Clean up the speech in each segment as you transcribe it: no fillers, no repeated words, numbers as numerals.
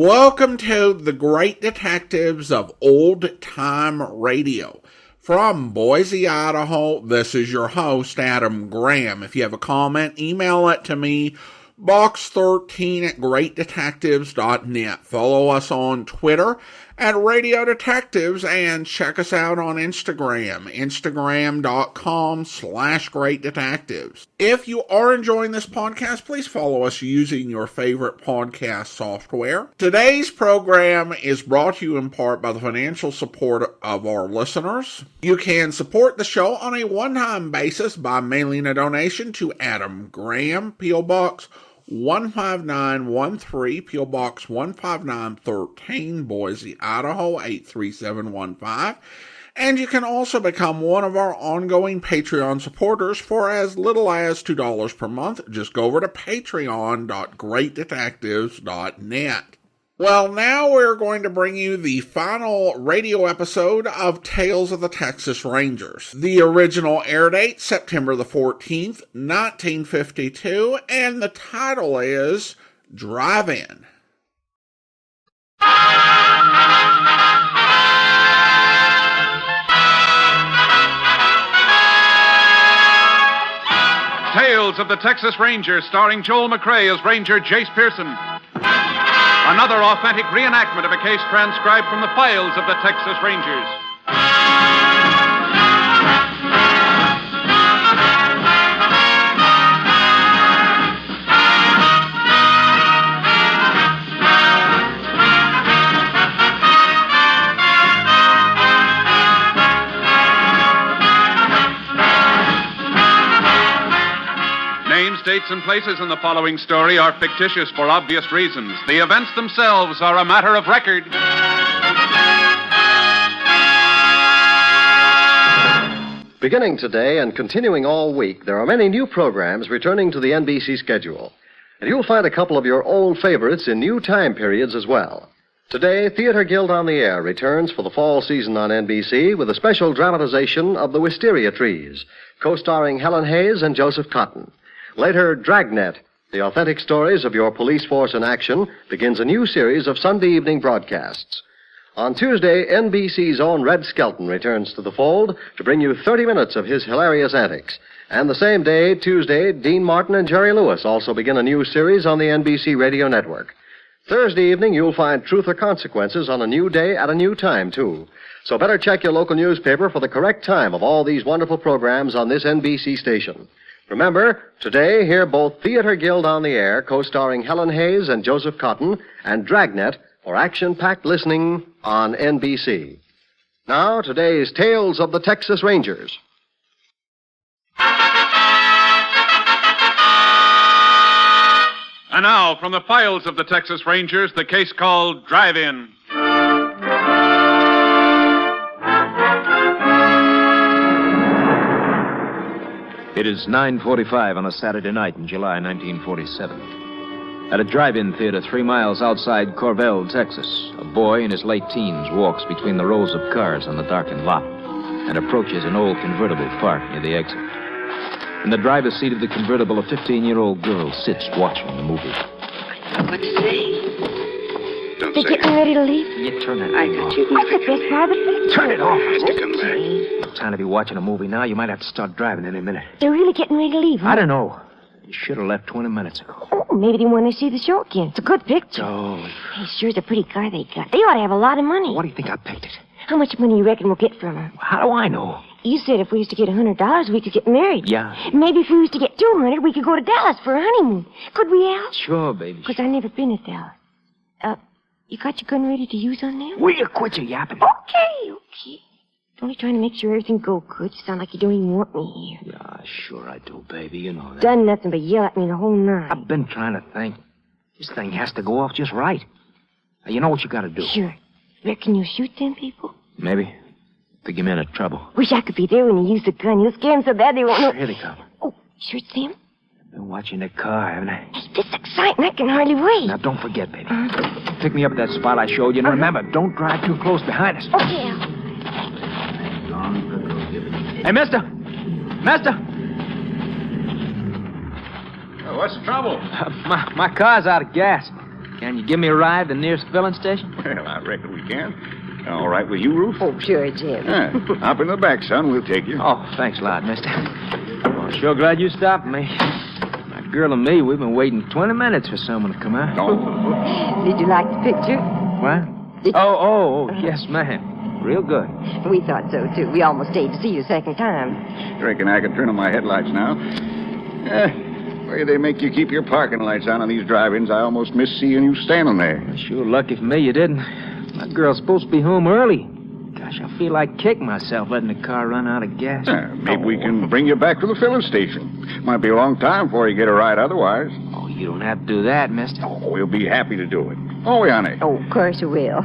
Welcome to the Great Detectives of Old Time Radio. From Boise, Idaho, this is your host, Adam Graham. If you have a comment, email it to me, box13@greatdetectives.net. Follow us on Twitter at Radio Detectives and check us out on Instagram, instagram.com/greatdetectives. If you are enjoying this podcast, please follow us using your favorite podcast software. Today's program is brought to you in part by the financial support of our listeners. You can support the show on a one-time basis by mailing a donation to Adam Graham, P.O. Box 15913, P.O. Box 15913, Boise, Idaho 83715. And you can also become one of our ongoing Patreon supporters for as little as $2 per month. Just go over to patreon.greatdetectives.net. Well, now we're going to bring you the final radio episode of Tales of the Texas Rangers. The original air date, September the 14th, 1952, and the title is Drive-In. Tales of the Texas Rangers, starring Joel McCrea as Ranger Jace Pearson. Another authentic reenactment of a case transcribed from the files of the Texas Rangers. Names, dates, and places in the following story are fictitious for obvious reasons. The events themselves are a matter of record. Beginning today and continuing all week, there are many new programs returning to the NBC schedule. And you'll find a couple of your old favorites in new time periods as well. Today, Theater Guild on the Air returns for the fall season on NBC with a special dramatization of The Wisteria Trees, co-starring Helen Hayes and Joseph Cotton. Later, Dragnet, the authentic stories of your police force in action, begins a new series of Sunday evening broadcasts. On Tuesday, NBC's own Red Skelton returns to the fold to bring you 30 minutes of his hilarious antics. And the same day, Tuesday, Dean Martin and Jerry Lewis also begin a new series on the NBC radio network. Thursday evening, you'll find Truth or Consequences on a new day at a new time, too. So better check your local newspaper for the correct time of all these wonderful programs on this NBC station. Remember, today, hear both Theater Guild on the Air, co-starring Helen Hayes and Joseph Cotton, and Dragnet for action-packed listening on NBC. Now, today's Tales of the Texas Rangers. And now, from the files of the Texas Rangers, the case called Drive-In. It is 9:45 on a Saturday night in July 1947. At a drive-in theater 3 miles outside Corvell, Texas, a boy in his late teens walks between the rows of cars on the darkened lot and approaches an old convertible parked near the exit. In the driver's seat of the convertible, a 15-year-old girl sits watching the movie. What to say? Don't They're say getting ready to leave. You turn it I got you. That's the best part of it. Turn it off. Has to come back. No time to be watching a movie now. You might have to start driving any minute. They're really getting ready to leave, huh? I don't know. You should have left 20 minutes ago. Oh, maybe they want to see the show again. It's a good picture. Oh, Hey, sure, it's a pretty car they got. They ought to have a lot of money. what do you think I picked it? How much money you reckon we'll get from her? How do I know? You said if we used to get $100, we could get married. Yeah. Maybe if we used to get $200, we could go to Dallas for a honeymoon. Could we, Al? Sure, baby. Because I've never been to Dallas. You got your gun ready to use on them? Will you quit your yapping? Okay. Only trying to make sure everything go good. You sound like you don't even want me here. Yeah, sure I do, baby. You know that. Done nothing but yell at me the whole night. I've been trying to think. This thing has to go off just right. Now, you know what you got to do. Sure. Reckon you'll shoot them people? Maybe. Put him in trouble. Wish I could be there when you use the gun. You'll scare them so bad they won't know. Here they come. Oh, sure it's them? I've been watching that car, haven't I? Hey, this is exciting. I can hardly wait. Now, don't forget, baby. Pick me up at that spot I showed you. And remember, don't drive too close behind us. Okay, Al. Hey, mister! Mister! What's the trouble? My car's out of gas. Can you give me a ride to the nearest filling station? Well, I reckon we can. All right with you, Ruth? Oh, sure, Jim. Yeah. Hop in the back, son. We'll take you. Oh, thanks a lot, mister. Well, sure glad you stopped me. My girl and me, we've been waiting 20 minutes for someone to come out. Oh. Did you like the picture? What? Oh, yes, ma'am. Real good. We thought so, too. We almost stayed to see you a second time. Reckon I could turn on my headlights now. The way they make you keep your parking lights on these drive-ins, I almost miss seeing you standing there. Sure lucky for me you didn't. My girl's supposed to be home early. Gosh, I feel like kicking myself letting the car run out of gas. Maybe we can bring you back to the filling station. Might be a long time before you get a ride otherwise. Oh, you don't have to do that, mister. Oh, we'll be happy to do it. Oh, honey. Oh, of course we will.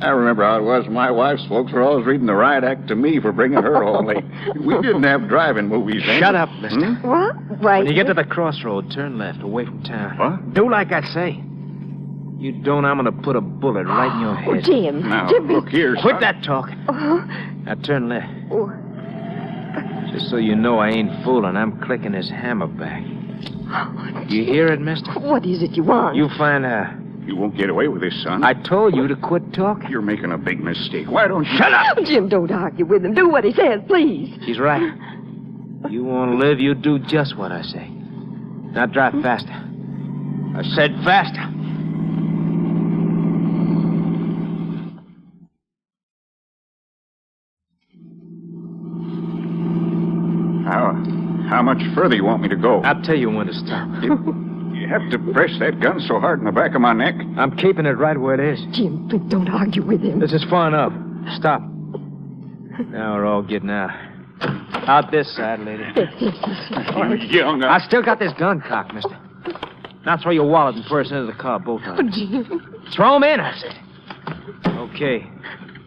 I remember how it was. My wife's folks were always reading the riot act to me for bringing her home late. We didn't have driving movies then. Shut up, mister. What? Why? When you get to the crossroad, turn left, away from town. What? Do like I say. You don't, I'm going to put a bullet right in your Oh, head. Jim. Now, Jim. look here, son. Quit that talking. Now turn left. Oh. Just so you know I ain't fooling, I'm clicking his hammer back. You hear it, mister? What is it you want? You find out. You won't get away with this, son. I told you to quit talking. You're making a big mistake. Why don't you... Shut up! Jim, don't argue with him. Do what he says, please. He's right. You want to live, you do just what I say. Now drive faster. I said faster. How much further you want me to go? I'll tell you when to stop. You have to press that gun so hard in the back of my neck. I'm keeping it right where it is. Jim, please don't argue with him. This is far enough. Stop. Now we're all getting out. Out this side, lady. Young. I still got this gun cocked, mister. Now throw your wallet and purse into the car, both of them. Throw them in, I said. Okay.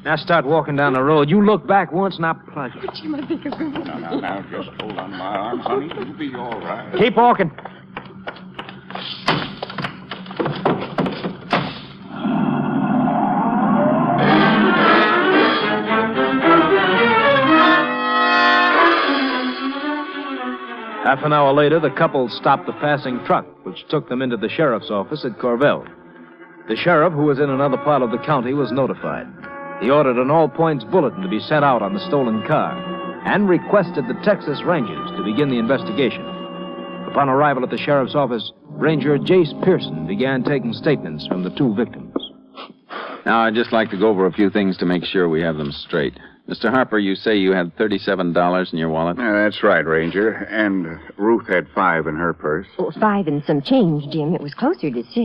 Now start walking down the road. You look back once and I'll plug you. Jim, I think I'm going to... Now, just hold on my arm, honey. You'll be all right. Keep walking. Half an hour later, the couple stopped a passing truck, which took them into the sheriff's office at Corvell. The sheriff, who was in another part of the county, was notified. He ordered an all-points bulletin to be sent out on the stolen car and requested the Texas Rangers to begin the investigation. Upon arrival at the sheriff's office, Ranger Jace Pearson began taking statements from the two victims. Now, I'd just like to go over a few things to make sure we have them straight. Mr. Harper, you say you had $37 in your wallet? That's right, Ranger. And Ruth had $5 in her purse. Oh, 5 and some change, Jim. It was closer to 6.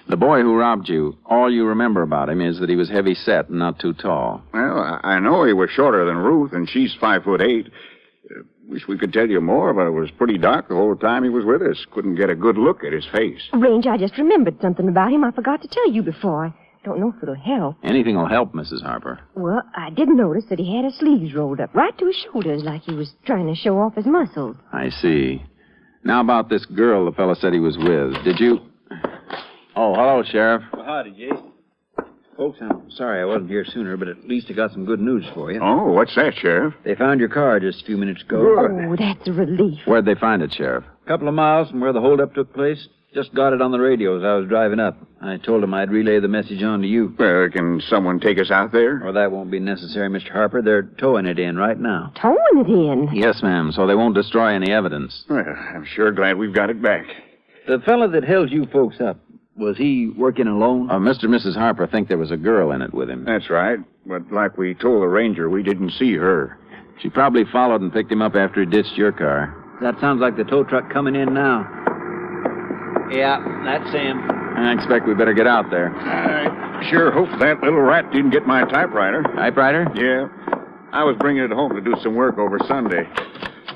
The boy who robbed you, all you remember about him is that he was heavy-set and not too tall. Well, I know he was shorter than Ruth, and she's 5'8". Wish we could tell you more, but it was pretty dark the whole time he was with us. Couldn't get a good look at his face. Ranger, I just remembered something about him I forgot to tell you before. I don't know if it'll help. Anything will help, Mrs. Harper. Well, I did notice that he had his sleeves rolled up right to his shoulders like he was trying to show off his muscles. I see. Now about this girl the fellow said he was with. Did you... Oh, hello, Sheriff. Well, howdy, Jace. Folks, I'm sorry I wasn't here sooner, but at least I got some good news for you. Oh, what's that, Sheriff? They found your car just a few minutes ago. Oh, that's a relief. Where'd they find it, Sheriff? A couple of miles from where the holdup took place. Just got it on the radio as I was driving up. I told them I'd relay the message on to you. Well, can someone take us out there? Well, that won't be necessary, Mr. Harper. They're towing it in right now. Towing it in? Yes, ma'am, so they won't destroy any evidence. Well, I'm sure glad we've got it back. The fellow that held you folks up, was he working alone? Mr. and Mrs. Harper think there was a girl in it with him. That's right. But like we told the ranger, we didn't see her. She probably followed and picked him up after he ditched your car. That sounds like the tow truck coming in now. Yeah, that's Sam. I expect we better get out there. I sure hope that little rat didn't get my typewriter. Typewriter? Yeah. I was bringing it home to do some work over Sunday.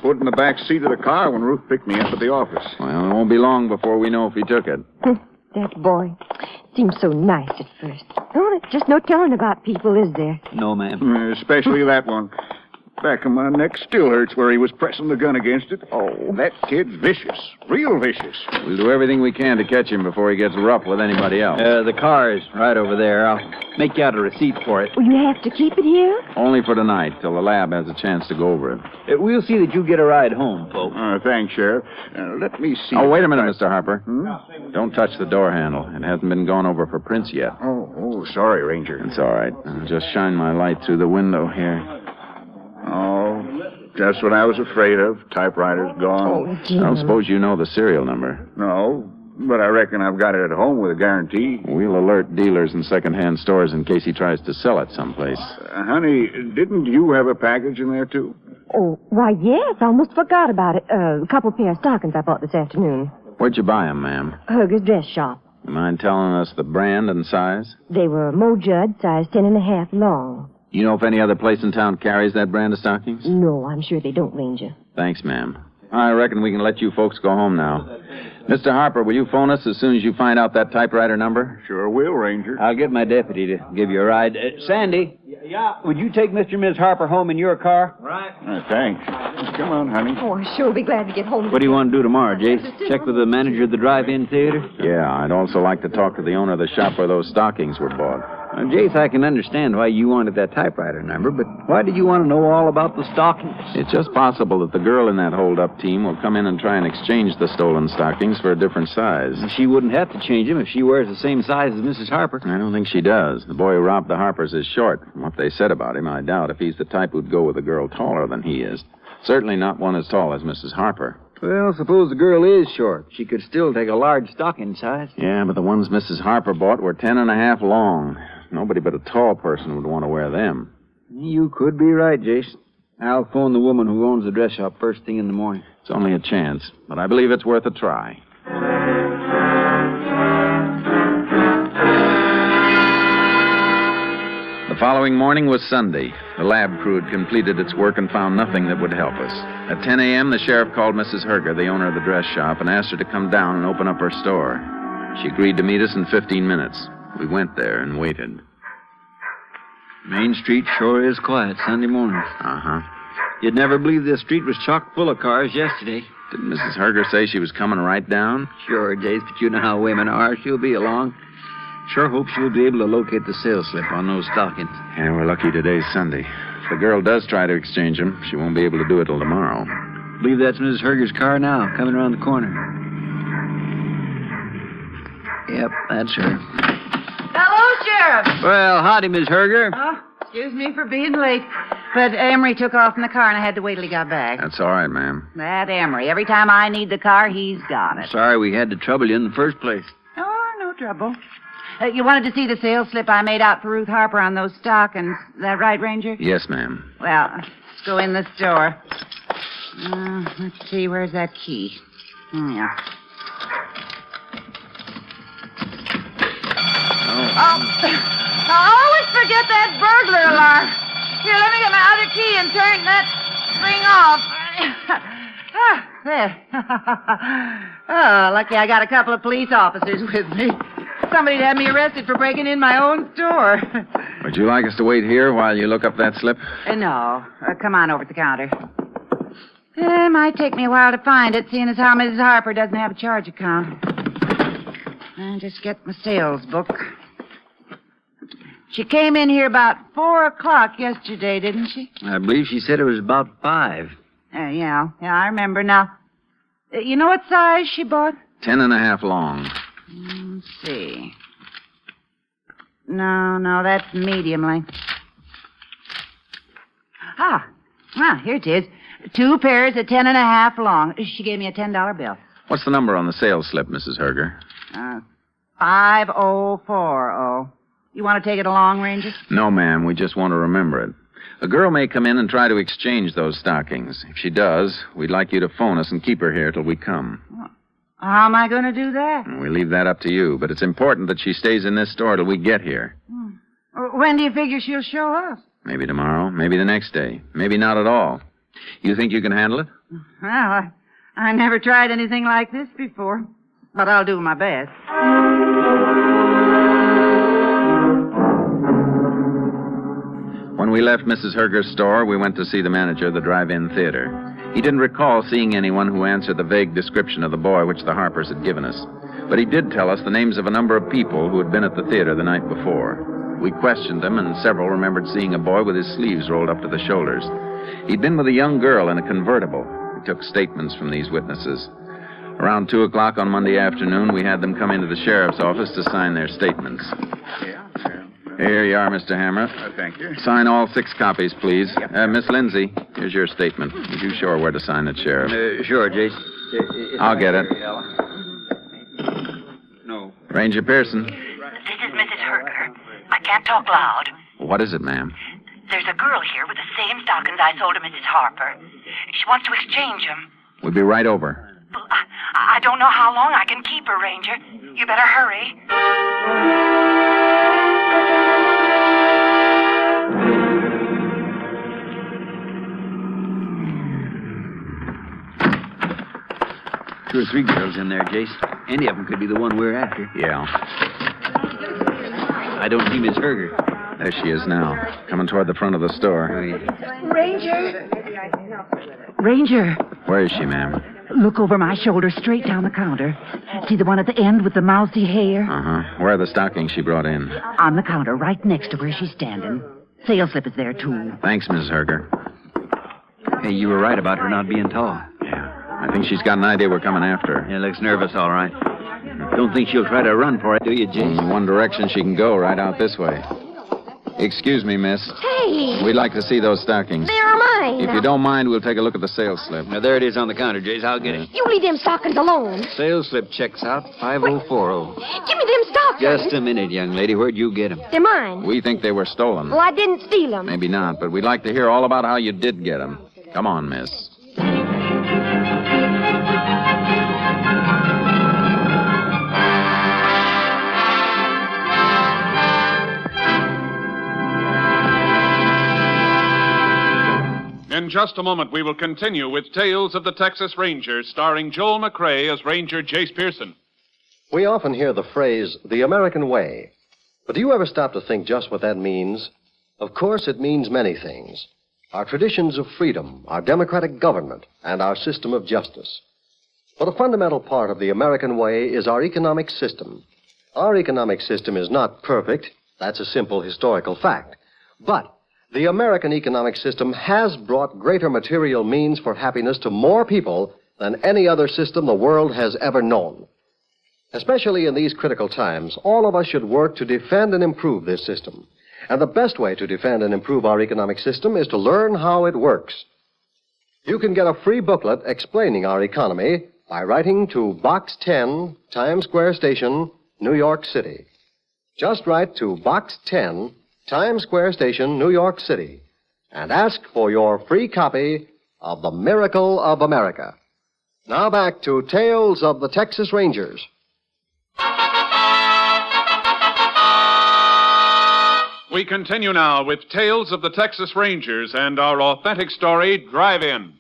Put it in the back seat of the car when Ruth picked me up at the office. Well, it won't be long before we know if he took it. That boy seems so nice at first. Oh, there's just no telling about people, is there? No, ma'am. Especially that one. Back of my neck still hurts where he was pressing the gun against it. Oh, that kid's vicious. Real vicious. We'll do everything we can to catch him before he gets rough with anybody else. The car is right over there. I'll make you out a receipt for it. Will you have to keep it here? Only for tonight, till the lab has a chance to go over it. We'll see that you get a ride home, folks. Thanks, Sheriff. Let me see. Oh, wait a minute, Mr. Harper. Don't touch the door handle. It hasn't been gone over for prints yet. Oh, sorry, Ranger. It's all right. I'll just shine my light through the window here. Oh, just what I was afraid of. Typewriter's gone. Jim. I don't suppose you know the serial number. No, but I reckon I've got it at home with a guarantee. We'll alert dealers in second-hand stores in case he tries to sell it someplace. Honey, didn't you have a package in there, too? Oh, why, yes. I almost forgot about it. A couple pair of stockings I bought this afternoon. Where'd you buy 'em, ma'am? Herger's dress shop. You mind telling us the brand and size? They were Mo Judd, size 10.5 long. You know if any other place in town carries that brand of stockings? No, I'm sure they don't, Ranger. Thanks, ma'am. I reckon we can let you folks go home now. Mr. Harper, will you phone us as soon as you find out that typewriter number? Sure will, Ranger. I'll get my deputy to give you a ride. Sandy? Yeah? Would you take Mr. and Ms. Harper home in your car? Right. Thanks. Come on, honey. Oh, I sure will be glad to get home. What do you want to do tomorrow, Jace? Check with the manager of the drive-in theater? Yeah, I'd also like to talk to the owner of the shop where those stockings were bought. Jace, I can understand why you wanted that typewriter number, but why did you want to know all about the stockings? It's just possible that the girl in that hold-up team will come in and try and exchange the stolen stockings for a different size. She wouldn't have to change them if she wears the same size as Mrs. Harper. I don't think she does. The boy who robbed the Harpers is short. From what they said about him, I doubt if he's the type who'd go with a girl taller than he is. Certainly not one as tall as Mrs. Harper. Well, suppose the girl is short. She could still take a large stocking size. Yeah, but the ones Mrs. Harper bought were 10.5 long. Nobody but a tall person would want to wear them. You could be right, Jace. I'll phone the woman who owns the dress shop first thing in the morning. It's only a chance, but I believe it's worth a try. The following morning was Sunday. The lab crew had completed its work and found nothing that would help us. At 10 a.m., the sheriff called Mrs. Herger, the owner of the dress shop, and asked her to come down and open up her store. She agreed to meet us in 15 minutes. We went there and waited. Main Street sure is quiet Sunday mornings. Uh-huh. You'd never believe this street was chock full of cars yesterday. Didn't Mrs. Herger say she was coming right down? Sure, Jace, but you know how women are. She'll be along. Sure hope she'll be able to locate the sales slip on those stockings. Yeah, we're lucky today's Sunday. If the girl does try to exchange them, she won't be able to do it till tomorrow. Believe that's Mrs. Herger's car now, coming around the corner. Yep, that's her. Hello, Sheriff. Well, howdy, Miss Herger. Oh, excuse me for being late. But Emery took off in the car, and I had to wait till he got back. That's all right, ma'am. That Emery. Every time I need the car, he's got it. Sorry we had to trouble you in the first place. Oh, no trouble. You wanted to see the sales slip I made out for Ruth Harper on those stockings. Is that right, Ranger? Yes, ma'am. Well, let's go in the store. Let's see, where's that key? Yeah. Oh, I always forget that burglar alarm. Here, let me get my other key and turn that thing off. There. Oh, lucky I got a couple of police officers with me. Somebody'd have me arrested for breaking in my own store. Would you like us to wait here while you look up that slip? No. Come on over to the counter. It might take me a while to find it, seeing as how Mrs. Harper doesn't have a charge account. I'll just get my sales book. She came in here about 4 o'clock yesterday, didn't she? I believe she said it was about 5. Yeah, I remember now. You know what size she bought? 10.5 long. Let's see. No, that's medium length. Here it is. 2 pairs of 10.5 long. She gave me a $10 bill. What's the number on the sales slip, Mrs. Herger? 5040. You want to take it along, Ranger? No, ma'am. We just want to remember it. A girl may come in and try to exchange those stockings. If she does, we'd like you to phone us and keep her here till we come. How am I going to do that? We leave that up to you, but it's important that she stays in this store till we get here. When do you figure she'll show up? Maybe tomorrow, maybe the next day, maybe not at all. You think you can handle it? Well, I never tried anything like this before, but I'll do my best. When we left Mrs. Herger's store, we went to see the manager of the drive-in theater. He didn't recall seeing anyone who answered the vague description of the boy which the Harpers had given us. But he did tell us the names of a number of people who had been at the theater the night before. We questioned them, and several remembered seeing a boy with his sleeves rolled up to the shoulders. He'd been with a young girl in a convertible. We took statements from these witnesses. Around 2 o'clock on Monday afternoon, we had them come into the sheriff's office to sign their statements. Here you are, Mr. Hammer. Thank you. Sign all 6 copies, please. Miss Lindsay, here's your statement. Would you show her where to sign it, Sheriff? Sure, Jace. I'll get it. No. Ranger Pearson. This is Mrs. Herger. I can't talk loud. What is it, ma'am? There's a girl here with the same stockings I sold to Mrs. Harper. She wants to exchange them. We'll be right over. Well, I don't know how long I can keep her, Ranger. You better hurry. Two or three girls in there, Jace. Any of them could be the one we're after. Yeah. I don't see Miss Herger. There she is now, coming toward the front of the store. Ranger! Ranger, Where is she, ma'am? look over my shoulder straight down the counter. See the one at the end with the mousy hair? Uh-huh. Where are the stockings she brought in? On the counter, right next to where she's standing. Sales slip is there, too. Thanks, Mrs. Herger. Hey, you were right about her not being tall. Yeah. I think she's got an idea we're coming after her. Yeah, looks nervous, all right. Don't think she'll try to run for it, do you, Jace? In one direction she can go, right out this way. Excuse me, miss. Hey! We'd like to see those stockings. They're mine. If you don't mind, we'll take a look at the sales slip. Now, there it is on the counter, Jace. I'll get it. You leave them stockings alone. Sales slip checks out 5040. Give me them stockings. Just a minute, young lady. Where'd you get them? They're mine. We think they were stolen. Well, I didn't steal them. Maybe not, but we'd like to hear all about how you did get them. Come on, miss. In just a moment, we will continue with Tales of the Texas Rangers, starring Joel McCrea as Ranger Jace Pearson. We often hear the phrase, the American way. But do you ever stop to think just what that means? Of course, it means many things. Our traditions of freedom, our democratic government, and our system of justice. But a fundamental part of the American way is our economic system. Our economic system is not perfect. That's a simple historical fact. But the American economic system has brought greater material means for happiness to more people than any other system the world has ever known. Especially in these critical times, all of us should work to defend and improve this system. And the best way to defend and improve our economic system is to learn how it works. You can get a free booklet explaining our economy by writing to Box 10, Times Square Station, New York City. Just write to Box 10, Times Square Station, New York City, and ask for your free copy of The Miracle of America. Now back to Tales of the Texas Rangers. We continue now with Tales of the Texas Rangers and our authentic story, Drive-In.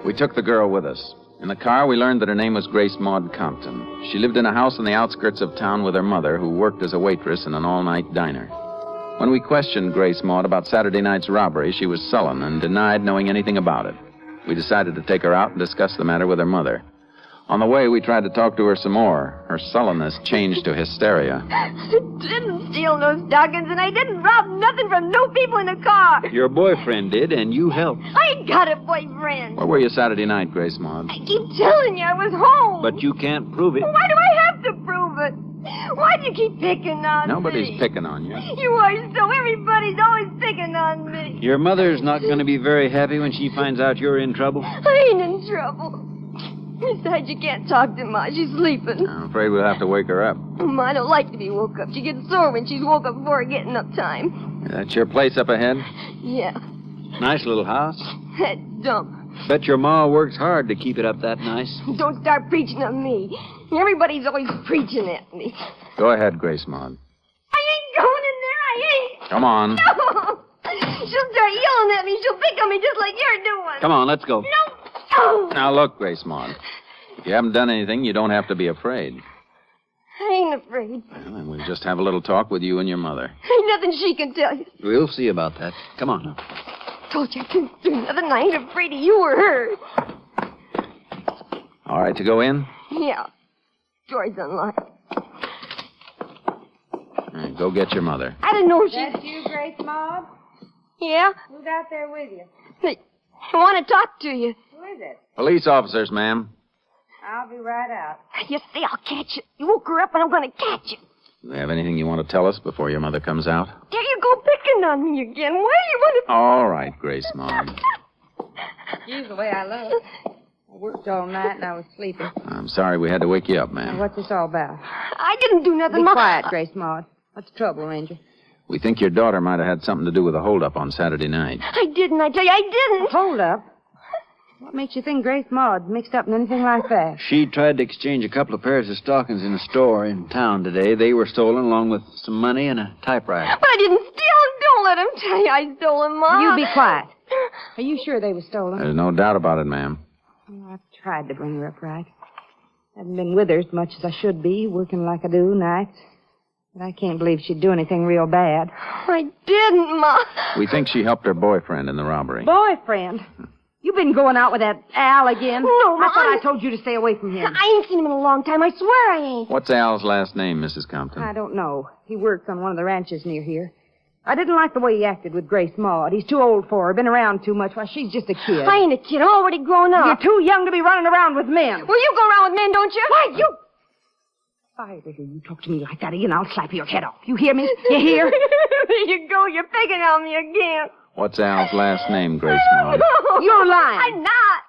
We took the girl with us. In the car, we learned that her name was Grace Maud Compton. She lived in a house on the outskirts of town with her mother, who worked as a waitress in an all-night diner. When we questioned Grace Maud about Saturday night's robbery, she was sullen and denied knowing anything about it. We decided to take her out and discuss the matter with her mother. On the way, we tried to talk to her some more. Her sullenness changed to hysteria. I didn't steal no stockings, and I didn't rob nothing from no people in the car. Your boyfriend did, and you helped. I ain't got a boyfriend. Where were you Saturday night, Grace Maud? I keep telling you I was home. But you can't prove it. Why do I have to prove it? Why do you keep picking on me? Nobody's picking on you. You are so. Everybody's always picking on me. Your mother's not going to be very happy when she finds out you're in trouble. I ain't in trouble. Besides, you can't talk to Ma. She's sleeping. I'm afraid we'll have to wake her up. Ma don't like to be woke up. She gets sore when she's woke up before getting up time. That's your place up ahead? Yeah, Nice little house. that dump. Bet your ma works hard to keep it up that nice. Don't start preaching on me. Everybody's always preaching at me. Go ahead, Grace Maud. I ain't going in there. I ain't. Come on. No. She'll start yelling at me. She'll pick on me just like you're doing. Come on, let's go. No. Now, look, Grace Maud. If you haven't done anything, you don't have to be afraid. ain't afraid. Well, then we'll just have a little talk with you and your mother. Ain't nothing she can tell you. We'll see about that. Come on now. Told you I couldn't do nothing. I ain't afraid of you or her. All right to go in? Yeah. Door's unlocked. All right, go get your mother. I didn't know she... That's you, Grace Maud? Yeah? Who's out there with you? I want to talk to you. Who is it? Police officers, ma'am. I'll be right out. You see, I'll catch you. You woke her up and I'm going to catch you. Do you have anything you want to tell us before your mother comes out? There you go picking on me again. Why you want to... All right, Grace Maud. Excuse the way I look. I worked all night and I was sleeping. I'm sorry we had to wake you up, ma'am. Now, what's this all about? I didn't do nothing, Be Ma. quiet, Grace Maud. What's the trouble, Ranger? We think your daughter might have had something to do with the holdup on Saturday night. I didn't, I tell you, I didn't. Hold up. What makes you think Grace Maud mixed up in anything like that? She tried to exchange a couple of pairs of stockings in a store in town today. They were stolen along with some money and a typewriter. But I didn't steal them. Don't let him tell you I stole them, Ma. You be quiet. Are you sure they were stolen? There's no doubt about it, ma'am. Well, I've tried to bring her up right. Haven't been with her as much as I should be, working like I do nights. But I can't believe she'd do anything real bad. I didn't, Ma. We think she helped her boyfriend in the robbery. Boyfriend? You've been going out with that Al again? No, Ma. I thought I told you to stay away from him. I ain't seen him in a long time. I swear I ain't. What's Al's last name, Mrs. Compton? I don't know. He works on one of the ranches near here. I didn't like the way he acted with Grace Maud. He's too old for her, been around too much. Why, she's just a kid. I ain't a kid. I'm already grown up. You're too young to be running around with men. Well, you go around with men, don't you? Why, you... If I ever hear you talk to me like that again, I'll slap your head off. You hear me? You hear? There you go. You're picking on me again. What's Al's last name, Grace Maud? You're lying. I'm not.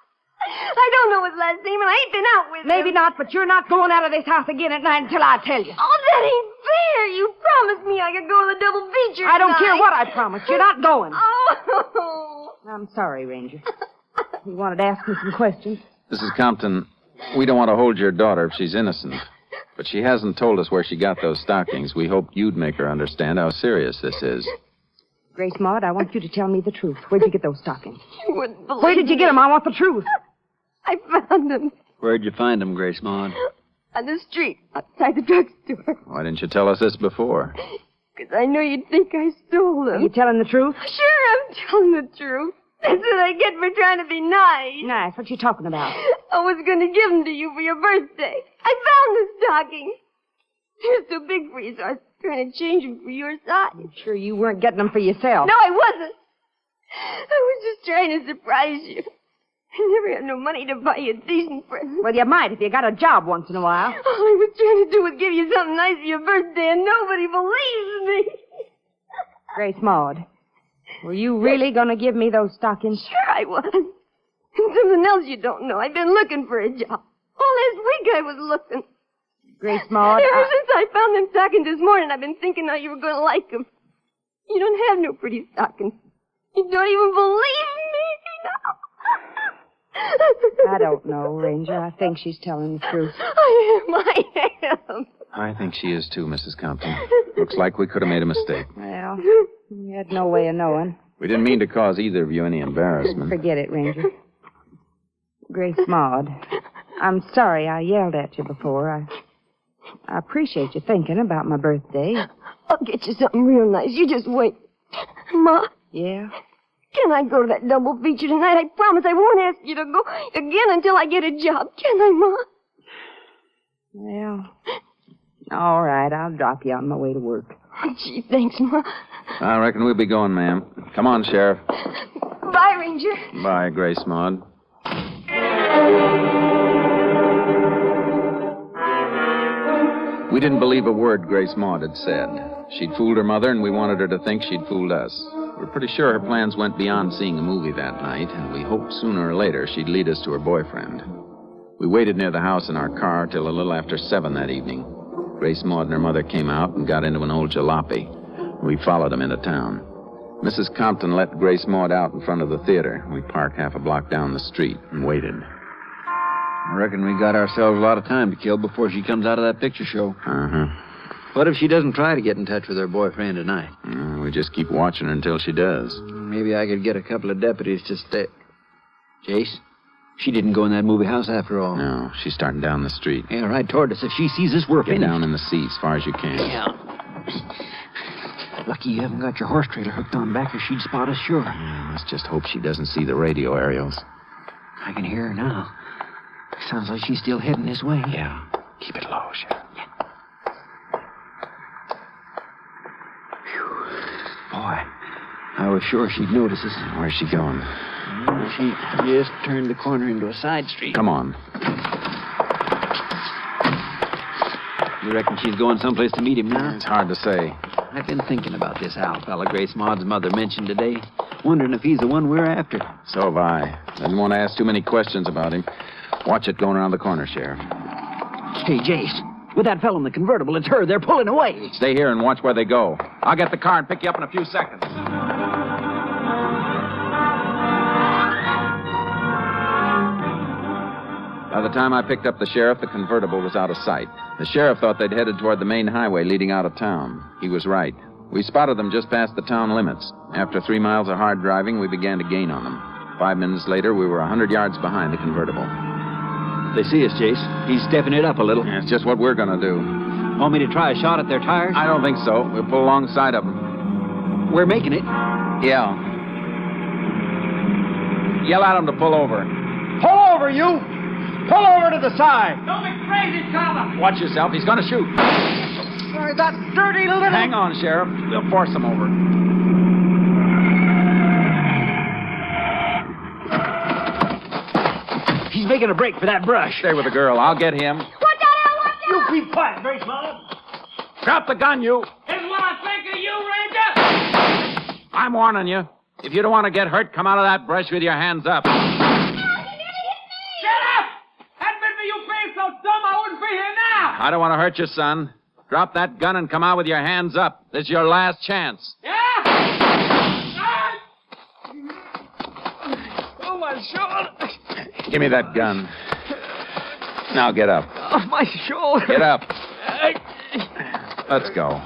I don't know his last name, and I ain't been out with him. Maybe not, but you're not going out of this house again at night until I tell you. Oh, that ain't fair. You promised me I could go to the double feature I don't tonight. care what I promised. You're not going. Oh. I'm sorry, Ranger. You wanted to ask me some questions. Mrs. Compton, we don't want to hold your daughter if she's innocent. But she hasn't told us where she got those stockings. We hoped you'd make her understand how serious this is. Grace Maud, I want you to tell me the truth. Where'd you get those stockings? You wouldn't believe Where did you get them? I want the truth. I found them Where'd you find them, Grace Maud? on the street outside the drugstore. Why didn't you tell us this before? Because I know you'd think I stole them. Are you telling the truth? Sure, I'm telling the truth. That's what I get for trying to be nice. Nice. What you talking about? I was going to give them to you for your birthday. I found the stockings. They're so big for you, so I was trying to change them for your size. I'm sure you weren't getting them for yourself. No, I wasn't. I was just trying to surprise you. I never had no money to buy you a decent present. Well, you might if you got a job once in a while. All I was trying to do was give you something nice for your birthday, and nobody believes me. Grace Maud, were you really going to give me those stockings? Sure I was. And something else you don't know. I've been looking for a job. All last week I was looking. Grace Maud, Ever since I found them stockings this morning, I've been thinking how you were going to like them. You don't have no pretty stockings. You don't even believe me. No. I don't know, Ranger. I think she's telling the truth. I am. I think she is too, Mrs. Compton. Looks like we could have made a mistake. Well, you had no way of knowing. We didn't mean to cause either of you any embarrassment. Forget it, Ranger. Grace Maud, I'm sorry I yelled at you before. I appreciate you thinking about my birthday. I'll get you something real nice. You just wait. Ma? Yeah? Can I go to that double feature tonight? I promise I won't ask you to go again until I get a job. Can I, Ma? Well, all right. I'll drop you on my way to work. Oh, gee, thanks, Ma. I reckon we'll be going, ma'am. Come on, Sheriff. Bye, Ranger. Bye, Grace Maud. We didn't believe a word Grace Maud had said. She'd fooled her mother, and we wanted her to think she'd fooled us. We're pretty sure her plans went beyond seeing a movie that night, and we hoped sooner or later she'd lead us to her boyfriend. We waited near the house in our car till a little after 7 that evening. Grace Maud and her mother came out and got into an old jalopy. We followed them into town. Mrs. Compton let Grace Maud out in front of the theater. We parked half a block down the street and waited. I reckon we got ourselves a lot of time to kill before she comes out of that picture show. Uh-huh. What if she doesn't try to get in touch with her boyfriend tonight? We just keep watching her until she does. Maybe I could get a couple of deputies to stay. Jace? She didn't go in that movie house after all. No, she's starting down the street. Yeah, right toward us. If she sees us, we're Get finished. down in the seat as far as you can. Yeah. Lucky you haven't got your horse trailer hooked on back or she'd spot us sure. Yeah, let's just hope she doesn't see the radio aerials. I can hear her now. Sounds like she's still heading this way. Yeah. Keep it low, Sheriff. Boy, I was sure she'd notice us. Where's she going? She just turned the corner into a side street. Come on. You reckon she's going someplace to meet him now? It's hard to say. I've been thinking about this Al fella Grace Maud's mother mentioned today. Wondering if he's the one we're after. So have I. Didn't want to ask too many questions about him. Watch it going around the corner, Sheriff. Hey, Jace, with that fellow in the convertible, it's her. They're pulling away. Stay here and watch where they go. I'll get the car and pick you up in a few seconds. By the time I picked up the sheriff, the convertible was out of sight. The sheriff thought they'd headed toward the main highway leading out of town. He was right. We spotted them just past the town limits. After 3 miles of hard driving, we began to gain on them. 5 minutes later, we were 100 yards behind the convertible. They see us, Jace. He's stepping it up a little. Yeah, it's just what we're going to do. Want me to try a shot at their tires? I don't think so. We'll pull alongside of them. We're making it. Yeah. Yell at them to pull over. Pull over, you! Pull over to the side! Don't be crazy, Carver! Watch yourself. He's going to shoot. Sorry, that dirty little... Hang on, Sheriff. We'll force him over. He's making a break for that brush. Stay with the girl. I'll get him. Watch out, Al! Watch out! You keep quiet, Grace Mother. Drop the gun, you. This is what I think of you, Ranger! I'm warning you. If you don't want to get hurt, come out of that brush with your hands up. Shut up! Hadn't been for you being so dumb, I wouldn't be here now! I don't want to hurt you, son. Drop that gun and come out with your hands up. This is your last chance. Yeah? Oh, my shoulder! Give me that gun. Now get up. Oh, my shoulder! Get up. Let's go.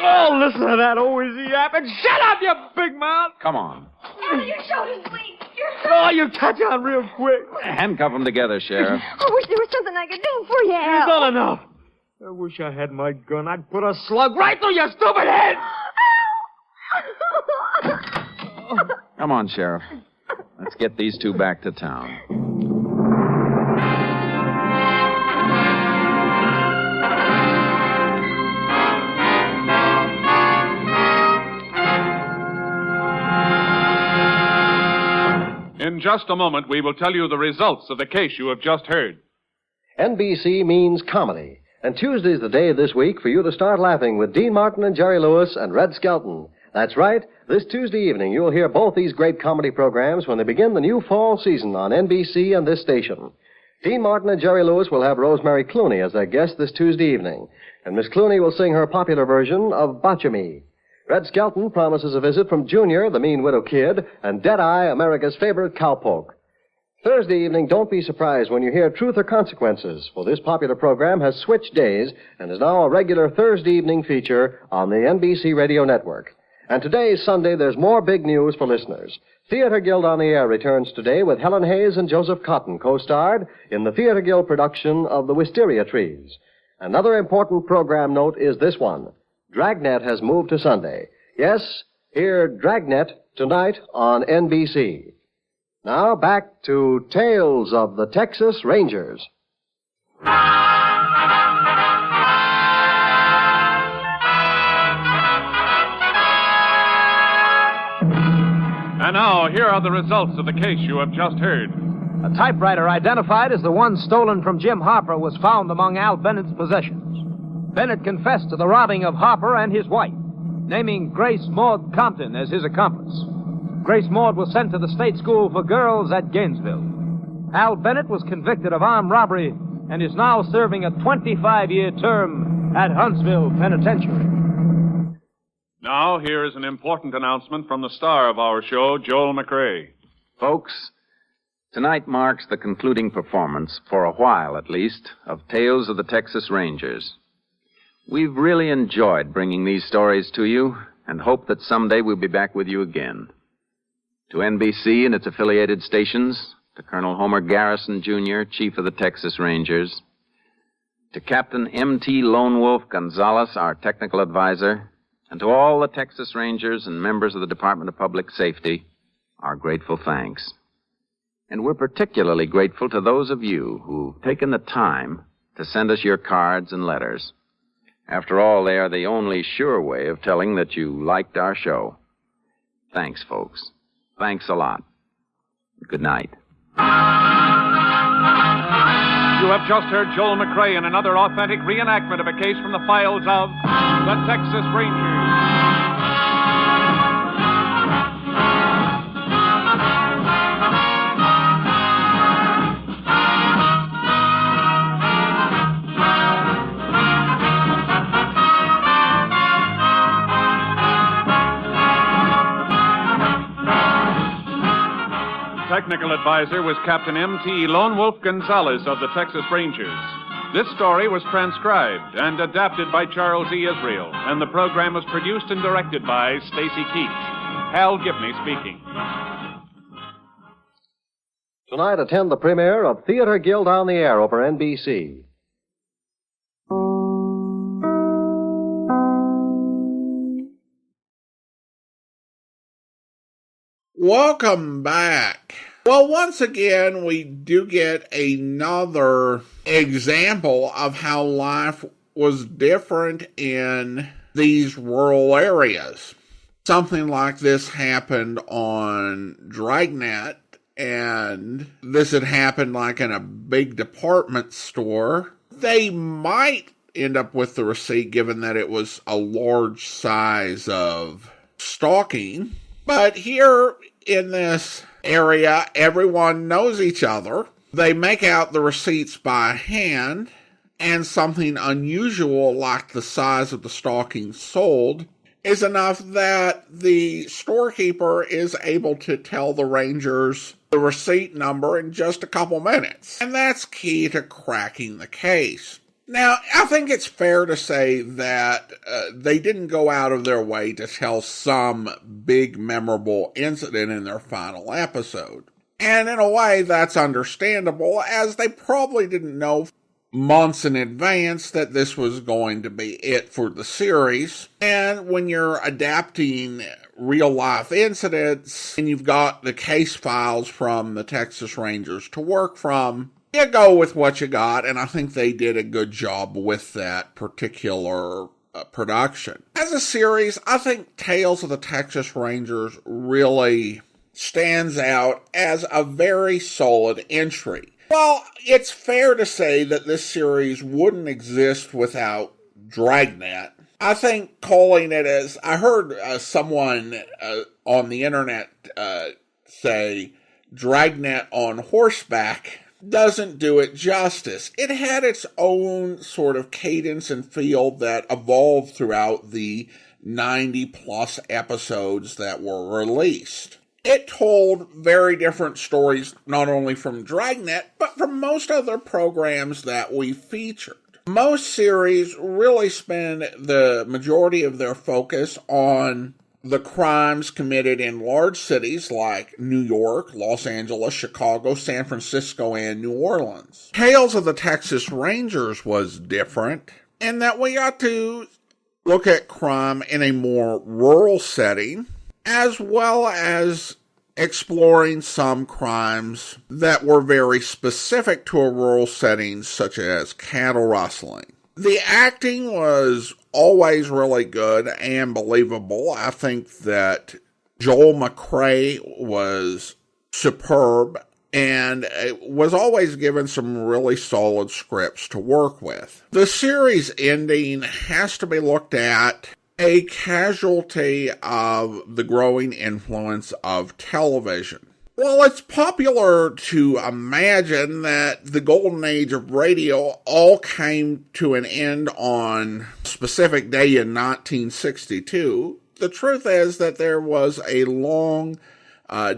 Oh, listen to that OEZ yapping. Shut up, you big mouth! Come on. Oh, your shoulder's weak. Oh, you touch on real quick. Handcuff them together, Sheriff. I wish there was something I could do for you, Al. It's not enough. I wish I had my gun. I'd put a slug right through your stupid head. Come on, Sheriff. Let's get these two back to town. In just a moment, we will tell you the results of the case you have just heard. NBC means comedy. And Tuesday's the day this week for you to start laughing with Dean Martin and Jerry Lewis and Red Skelton. That's right. This Tuesday evening, you'll hear both these great comedy programs when they begin the new fall season on NBC and this station. Dean Martin and Jerry Lewis will have Rosemary Clooney as their guest this Tuesday evening. And Miss Clooney will sing her popular version of Botcha-Me. Red Skelton promises a visit from Junior, the mean widow kid, and Deadeye, America's favorite cowpoke. Thursday evening, don't be surprised when you hear Truth or Consequences, for this popular program has switched days and is now a regular Thursday evening feature on the NBC Radio Network. And today, Sunday, there's more big news for listeners. Theater Guild on the Air returns today with Helen Hayes and Joseph Cotton co-starred in the Theater Guild production of The Wisteria Trees. Another important program note is this one. Dragnet has moved to Sunday. Yes, hear Dragnet tonight on NBC. Now back to Tales of the Texas Rangers. And now, here are the results of the case you have just heard. A typewriter identified as the one stolen from Jim Harper was found among Al Bennett's possessions. Bennett confessed to the robbing of Harper and his wife, naming Grace Maud Compton as his accomplice. Grace Maud was sent to the State School for Girls at Gainesville. Al Bennett was convicted of armed robbery and is now serving a 25-year term at Huntsville Penitentiary. Now, here is an important announcement from the star of our show, Joel McCrea. Folks, tonight marks the concluding performance, for a while at least, of Tales of the Texas Rangers. We've really enjoyed bringing these stories to you and hope that someday we'll be back with you again. To NBC and its affiliated stations, to Colonel Homer Garrison, Jr., Chief of the Texas Rangers, to Captain M.T. Lone Wolf Gonzalez, our technical advisor, and to all the Texas Rangers and members of the Department of Public Safety, our grateful thanks. And we're particularly grateful to those of you who've taken the time to send us your cards and letters. After all, they are the only sure way of telling that you liked our show. Thanks, folks. Thanks a lot. Good night. You have just heard Joel McCrea in another authentic reenactment of a case from the files of the Texas Rangers. Technical advisor was Captain M.T. Lone Wolf Gonzalez of the Texas Rangers. This story was transcribed and adapted by Charles E. Israel, and the program was produced and directed by Stacy Keach. Hal Gibney speaking. Tonight, attend the premiere of Theater Guild on the Air over NBC. Welcome back. Well, once again, we do get another example of how life was different in these rural areas. Something like this happened on Dragnet, and this had happened like in a big department store. They might end up with the receipt given that it was a large size of stalking. But here in this area, everyone knows each other. They make out the receipts by hand, and something unusual like the size of the stocking sold is enough that the storekeeper is able to tell the Rangers the receipt number in just a couple minutes. And that's key to cracking the case. Now, I think it's fair to say that they didn't go out of their way to tell some big memorable incident in their final episode. And in a way, that's understandable, as they probably didn't know months in advance that this was going to be it for the series. And when you're adapting real-life incidents, and you've got the case files from the Texas Rangers to work from, you go with what you got, and I think they did a good job with that particular production. As a series, I think Tales of the Texas Rangers really stands out as a very solid entry. Well, it's fair to say that this series wouldn't exist without Dragnet. I think calling it as, I heard someone on the internet say, Dragnet on horseback doesn't do it justice. It had its own sort of cadence and feel that evolved throughout the 90-plus episodes that were released. It told very different stories, not only from Dragnet, but from most other programs that we featured. Most series really spend the majority of their focus on the crimes committed in large cities like New York, Los Angeles, Chicago, San Francisco, and New Orleans. Tales of the Texas Rangers was different in that we got to look at crime in a more rural setting, as well as exploring some crimes that were very specific to a rural setting, such as cattle rustling. The acting was always really good and believable. I think that Joel McCrea was superb and was always given some really solid scripts to work with. The series ending has to be looked at a casualty of the growing influence of television. Well, it's popular to imagine that the golden age of radio all came to an end on a specific day in 1962. The truth is that there was a long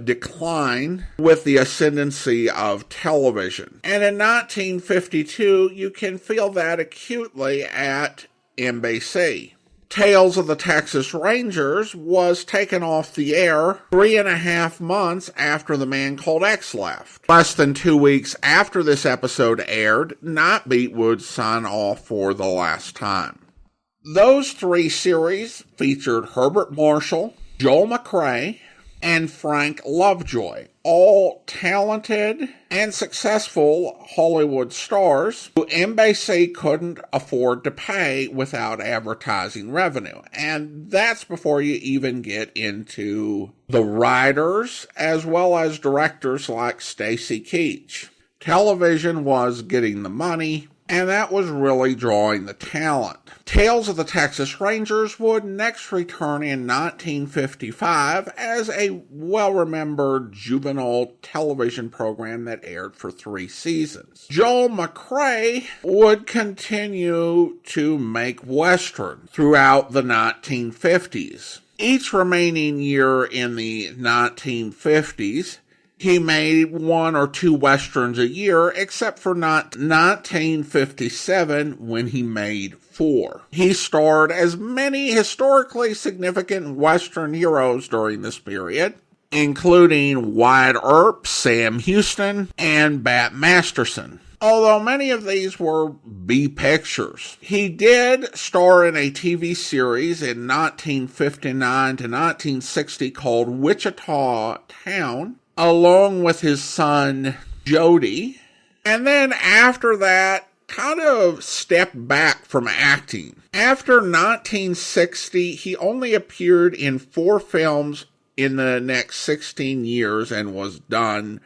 decline with the ascendancy of television. And in 1952, you can feel that acutely at NBC. Tales of the Texas Rangers was taken off the air 3.5 months after The Man Called X left. Less than 2 weeks after this episode aired, Nightbeat would sign off for the last time. Those 3 series featured Herbert Marshall, Joel McCrea, and Frank Lovejoy, all talented and successful Hollywood stars who NBC couldn't afford to pay without advertising revenue. And that's before you even get into the writers as well as directors like Stacy Keach. Television was getting the money, and that was really drawing the talent. Tales of the Texas Rangers would next return in 1955 as a well-remembered juvenile television program that aired for 3 seasons. Joel McCrea would continue to make Western throughout the 1950s. Each remaining year in the 1950s, he made 1 or 2 Westerns a year, except for 1957 when he made 4. He starred as many historically significant Western heroes during this period, including Wyatt Earp, Sam Houston, and Bat Masterson. Although many of these were B pictures. He did star in a TV series in 1959 to 1960 called Wichita Town, along with his son, Jody. And then after that, kind of stepped back from acting. After 1960, he only appeared in 4 films in the next 16 years and was done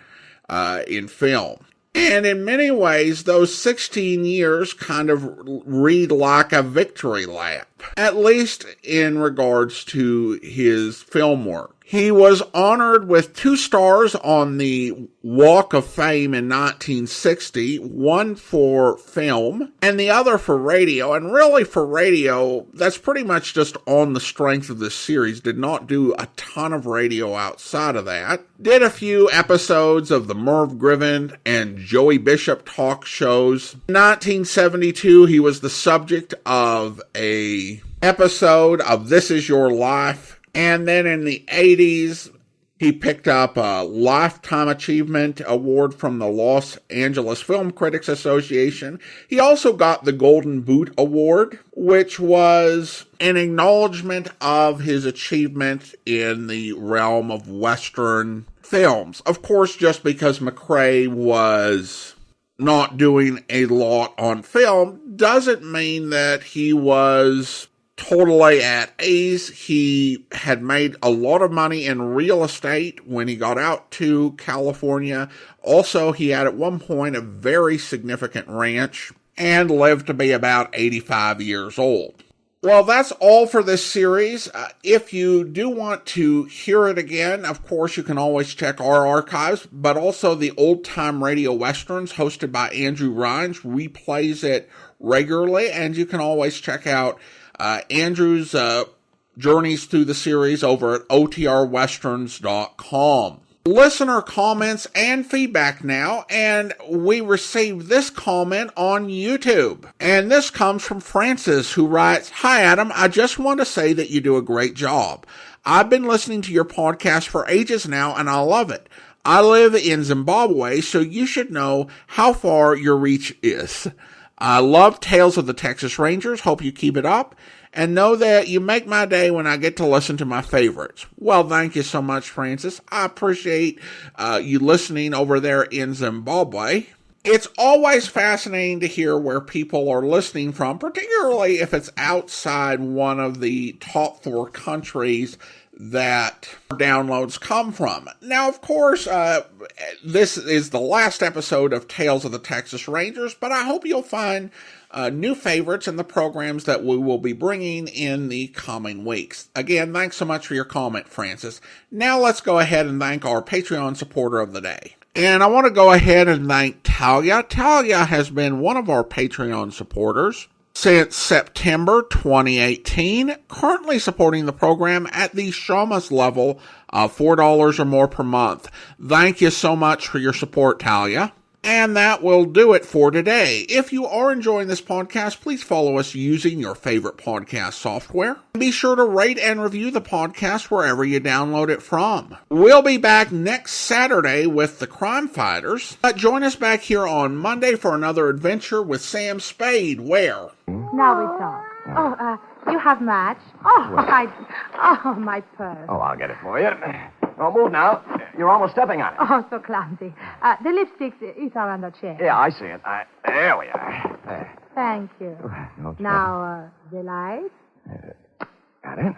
in film. And in many ways, those 16 years kind of read like a victory lap, at least in regards to his film work. He was honored with 2 stars on the Walk of Fame in 1960, one for film and the other for radio. And really for radio, that's pretty much just on the strength of this series. Did not do a ton of radio outside of that. Did a few episodes of the Merv Griffin and Joey Bishop talk shows. In 1972, he was the subject of a episode of This Is Your Life. And then in the 80s, he picked up a Lifetime Achievement Award from the Los Angeles Film Critics Association. He also got the Golden Boot Award, which was an acknowledgement of his achievement in the realm of Western films. Of course, just because McCrea was not doing a lot on film doesn't mean that he was totally at ease. He had made a lot of money in real estate when he got out to California. Also, he had at one point a very significant ranch and lived to be about 85 years old. Well, that's all for this series. If you do want to hear it again, of course, you can always check our archives, but also the Old Time Radio Westerns hosted by Andrew Rhines replays it regularly, and you can always check out Andrew's journeys through the series over at otrwesterns.com. Listener comments and feedback now, and we received this comment on YouTube. And this comes from Francis, who writes, "Hi Adam, I just want to say that you do a great job. I've been listening to your podcast for ages now, and I love it. I live in Zimbabwe, so you should know how far your reach is. I love Tales of the Texas Rangers. Hope you keep it up. And know that you make my day when I get to listen to my favorites." Well, thank you so much, Francis. I appreciate you listening over there in Zimbabwe. It's always fascinating to hear where people are listening from, particularly if it's outside one of the top 4 countries that downloads come from. Now, of course, this is the last episode of Tales of the Texas Rangers, but I hope you'll find new favorites in the programs that we will be bringing in the coming weeks. Again, thanks so much for your comment, Francis. Now let's go ahead and thank our Patreon supporter of the day. And I want to go ahead and thank Talia. Talia has been one of our Patreon supporters since September 2018, currently supporting the program at the Shamus level of $4 or more per month. Thank you so much for your support, Talia. And that will do it for today. If you are enjoying this podcast, please follow us using your favorite podcast software. Be sure to rate and review the podcast wherever you download it from. We'll be back next Saturday with the Crime Fighters. Join us back here on Monday for another adventure with Sam Spade, where... Now we talk. Oh, you have match? My purse. Oh, I'll get it for you. Oh, move now. You're almost stepping on it. Oh, so clumsy. The lipstick is around the chair. Yeah, I see it. There we are. There. Thank you. No trouble. Now, the light. Got it.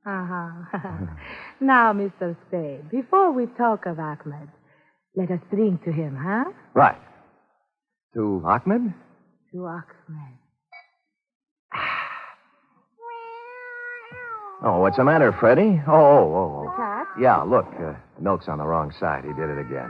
Uh-huh. Now, Mr. Spade, before we talk of Ahmed, let us drink to him, huh? Right. To Ahmed? To Ahmed. Oh, what's the matter, Freddie? Oh. The cat? Yeah, look, the milk's on the wrong side. He did it again.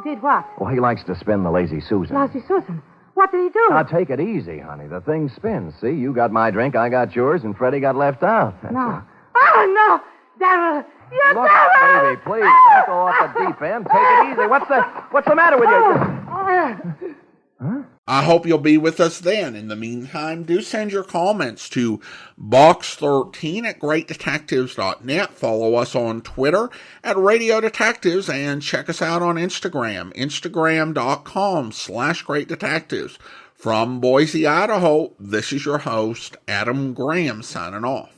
Did what? Well, he likes to spin the Lazy Susan. Lazy Susan? What did he do? Now, take it easy, honey. The thing spins. See, you got my drink, I got yours, and Freddie got left out. No. Oh, no! Darryl! You Look, Darryl! baby, please, don't go off the deep end. Take it easy. What's the matter with you? Huh? I hope you'll be with us then. In the meantime, do send your comments to box13@greatdetectives.net. Follow us on Twitter at Radio Detectives and check us out on Instagram, instagram.com/greatdetectives. From Boise, Idaho, this is your host, Adam Graham, signing off.